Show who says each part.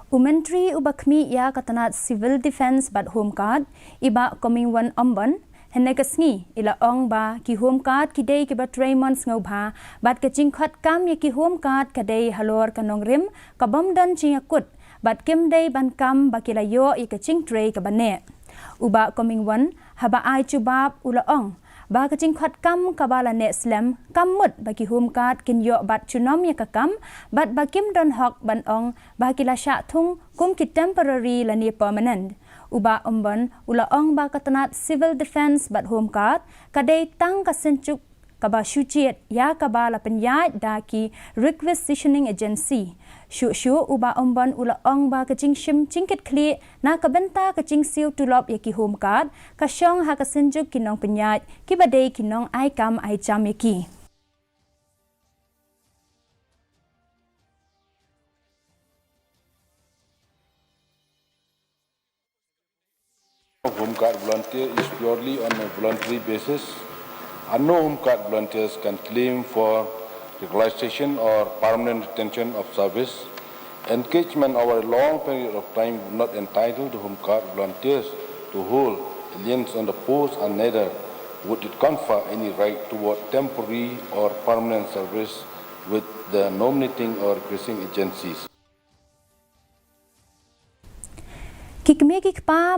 Speaker 1: Umentri ubakmi ya katanat civil defense bat home guard iba coming one omban henne kasngi ila ong ba ki home guard ki dei ki ba 3 months ngobha bat ka jingkhat kam ya ki home guard ka dei halor kanong rim ka bom dan chingakut bat kim dei ban kam ba kila yo i ka ching tray ka bane uba coming one haba ai chubab ula ong ba ka jingkhat kam ka bala ne slam kam mut ba ki home guard kin yo bat chunom ya ka kam bat ba kim don hok ban ong ba kila Shah Thung kum ki temporary la ni permanent uba omban ula ong ba katanat civil defense bat home guard kadai tang ka senchuk kaba shuchiet ya kaba la penyai da ki requisitioning agency shu uba omban ula ong ba ka jingshim jingkit kli na ka benta ka jingsiu tulop ya ki home guard ka shong ha ka senjuk kinong penyai ki badai kinong ai kam ai jam ya ki
Speaker 2: Home Guard volunteer is purely on a voluntary basis, and no Home Guard volunteers can claim for regularization or permanent retention of service. Engagement over a long period of time would not entitle the Home Guard volunteers to hold aliens on the post, and neither would it confer any right toward temporary or permanent service with the nominating or requesting agencies.
Speaker 1: Kikmegik pa